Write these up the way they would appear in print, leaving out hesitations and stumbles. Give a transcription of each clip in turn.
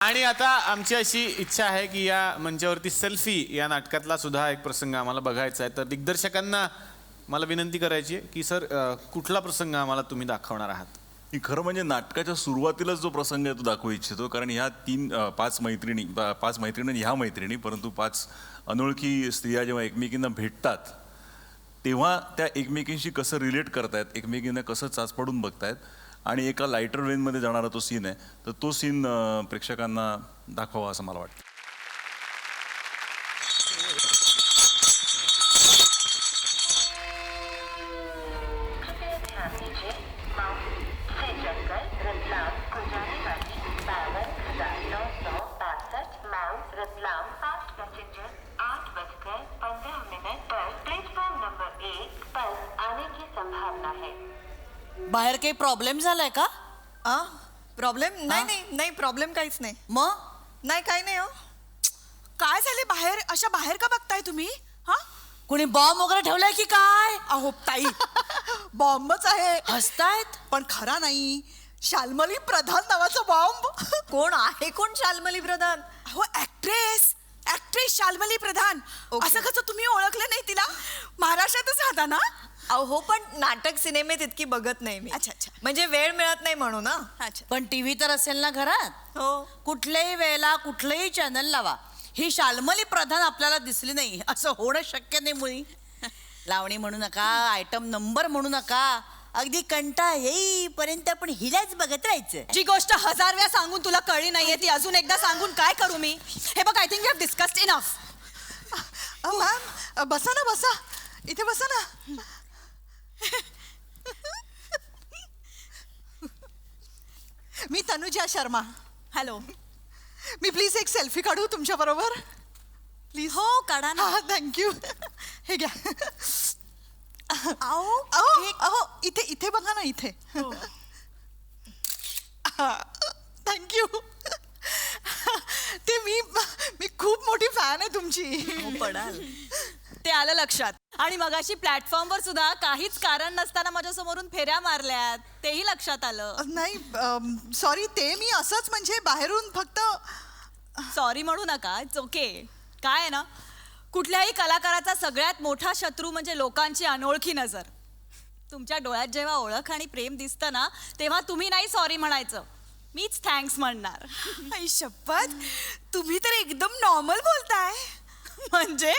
आणि आता आमची अशी इच्छा आहे की या मंचावरती सेल्फी या नाटकातला सुद्धा एक प्रसंग आम्हाला बघायचा आहे. तर दिग्दर्शकांना मला विनंती करायची आहे की सर कुठला प्रसंग आम्हाला तुम्ही दाखवणार आहात. खरं म्हणजे नाटकाच्या सुरुवातीलाच जो प्रसंग आहे तो दाखवू इच्छितो, कारण ह्या पाच मैत्रिणी ह्या मैत्रिणी, परंतु पाच अनोळखी स्त्रिया जेव्हा एकमेकींना भेटतात तेव्हा त्या एकमेकींशी कसं रिलेट करतायत, एकमेकींना कसं चाचपडून बघतायत आणि एका लाईटर वेनमध्ये जाणारा तो सीन आहे. तर तो सीन प्रेक्षकांना दाखवावा असं मला वाटतं. बाहेर काही प्रॉब्लेम झालाय का? प्रॉब्लेम नाही प्रॉब्लेम काहीच नाही. मग नाही काही नाही. हो काय झाले बाहेर, अशा बाहेर का बघताय तुम्ही? हा कुणी बॉम्ब वगैरे ठेवलाय की काय? अहो ताई, बॉम्बच आहे. हसतायत पण खरा नाही, शाल्मली प्रधान नावाचा बॉम्ब. कोण आहे? कोण शाल्मली प्रधान? अहो ऍक्ट्रेस शाल्मली प्रधान. असं कसं तुम्ही ओळखलं नाही तिला? महाराष्ट्रातच राहता ना? अहो पण नाटक सिनेमेत इतकी बघत नाही मी. अच्छा. म्हणजे वेळ मिळत नाही म्हणून ना. अच्छा. पण टीव्ही तर असेल ना घरात. हो कुठल्याही वेळेला कुठलंही चॅनल लावा, ही शाल्मली प्रधान आपल्याला दिसली नाही असं होणं शक्य नाही. मुळी लावणी म्हणू नका, आयटम नंबर म्हणू नका, अगदी कंटाळा येईपर्यंत आपण हिलाच बघत राहायचं. जी गोष्ट 1000 वेळा सांगून तुला कळली नाहीये ती अजून एकदा सांगून काय करू मी? हे बघ, I think we have discussed enough. Ma'am बसा ना, बसा इथे, बसा ना. मी तनुजा शर्मा. हॅलो. मी प्लीज एक सेल्फी काढू तुमच्या बरोबर? प्लीज. हो काढा ना. थँक्यू. हे घ्या. अहो इथे इथे बघा ना, इथे. थँक्यू. ते मी खूप मोठी फॅन आहे तुमची. पडाल. ते आलं लक्षात. आणि मगाशी प्लॅटफॉर्मवर सुद्धा काहीच कारण नसताना माझ्या समोरून फेऱ्या मारल्यात, तेही लक्षात आलं. नाही सॉरी, ते मी असंच म्हणजे बाहेरून फक्त. सॉरी म्हणू नका, इट्स ओके. काय आहे ना, कुठल्याही कलाकाराचा सगळ्यात मोठा शत्रू म्हणजे लोकांची अनोळखी नजर. तुमच्या डोळ्यात जेव्हा ओळख आणि प्रेम दिसतं ना, तेव्हा तुम्ही नाही सॉरी म्हणायचं, मीच थँक्स म्हणणार. आई शपथ, तुम्ही तर एकदम नॉर्मल बोलताय. म्हणजे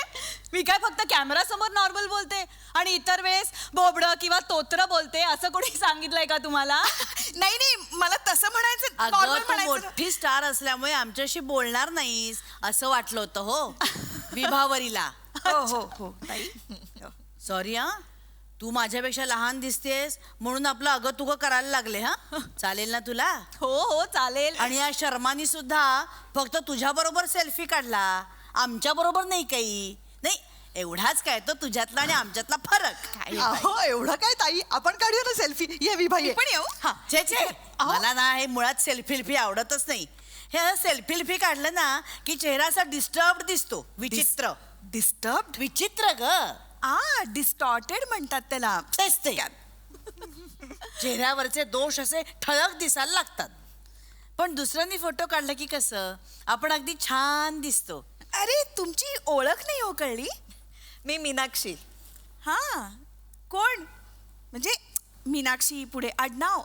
मी काय फक्त कॅमेरा समोर नॉर्मल बोलते आणि इतर वेळेस बोबडं किंवा तोत्र बोलते असं कोणी सांगितलंय का तुम्हाला? नाही, मला तसं म्हणायचं, अगं तू मोठी स्टार असल्यामुळे आमच्याशी बोलणार नाहीस असं वाटलं होतं. हो विभावरीला. हो. सॉरी हा, तू माझ्यापेक्षा लहान दिसतेस म्हणून आपलं अगं तुगं करायला लागले. हा चालेल ना तुला? हो चालेल. आणि या शर्मानी सुद्धा फक्त तुझ्या बरोबर सेल्फी काढला, आमच्या बरोबर नाही. काही नाही, एवढाच काय तो तुझ्यातला आणि आमच्यातला फरक. काय एवढं काय ताई, आपण काढूया ना सेल्फी. ये विभाई पण येऊ. छे मला ना हे मुळात सेल्फी आवडतच नाही. हे सेल्फी काढलं ना की चेहरा असा डिस्टर्ब दिसतो, विचित्र. डिस्टर्ब? विचित्र ग. डिस्टॉर्टेड म्हणतात त्याला. तेच ते. चेहऱ्यावरचे दोष असे ठळक दिसायला लागतात. पण दुसऱ्यांनी फोटो काढला की कसं आपण अगदी छान दिसतो. अरे तुमची ओळख नाही हो कळली? मी मीनाक्षी. कोण? म्हणजे मीनाक्षी पुढे आडनाव?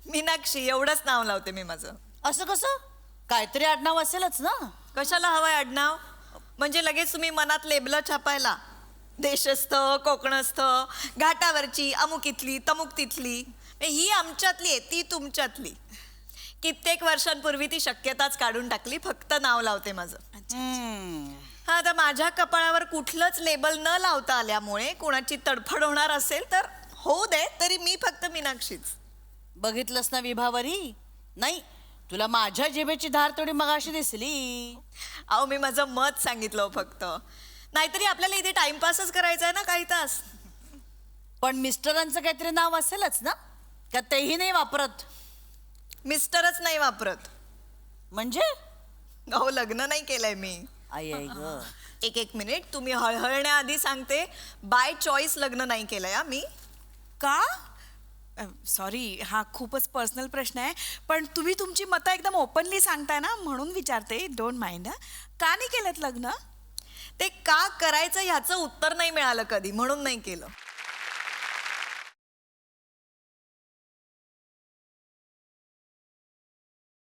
मीनाक्षी एवढंच नाव लावते मी माझं. असं कसं? काहीतरी आडनाव असेलच ना. कशाला हवंय आडनाव? म्हणजे लगेच तुम्ही मनात लेबलं छापायला, देशस्थ, कोकणस्थ, घाटावरची, अमुक इथली, तमुक तिथली. ही आमच्यातली आहे, ती तुमच्यातली. कित्येक वर्षांपूर्वी ती शक्यताच काढून टाकली, फक्त नाव लावते माझं. हा, तर माझ्या कपाळावर कुठलंच लेबल न लावता आल्यामुळे कोणाची तडफड होणार असेल तर होऊ दे, तरी मी फक्त मीनाक्षीच. बघितलंस ना विभावरी, नाही तुला माझ्या जिभेची धार थोडी मगाशी दिसली. अहो मी माझं मत सांगितलं फक्त. नाहीतरी आपल्याला इथे टाइमपासच करायचा आहे ना काही तास. पण मिस्टरांचं काहीतरी नाव असेलच ना, का तेही नाही वापरत? मिस्टरच नाही वापरत. म्हणजे? अहो लग्न नाही केलंय मी. आई ग. एक मिनिट, तुम्ही हळहळण्याआधी सांगते, बाय चॉईस लग्न नाही केलंय मी. का? सॉरी हा खूपच पर्सनल प्रश्न आहे, पण तुम्ही तुमची मतं एकदम ओपनली सांगताय ना, म्हणून विचारते. Don't mind. का नाही केलं लग्न? ते का करायचं ह्याचं उत्तर नाही मिळालं कधी, म्हणून नाही केलं.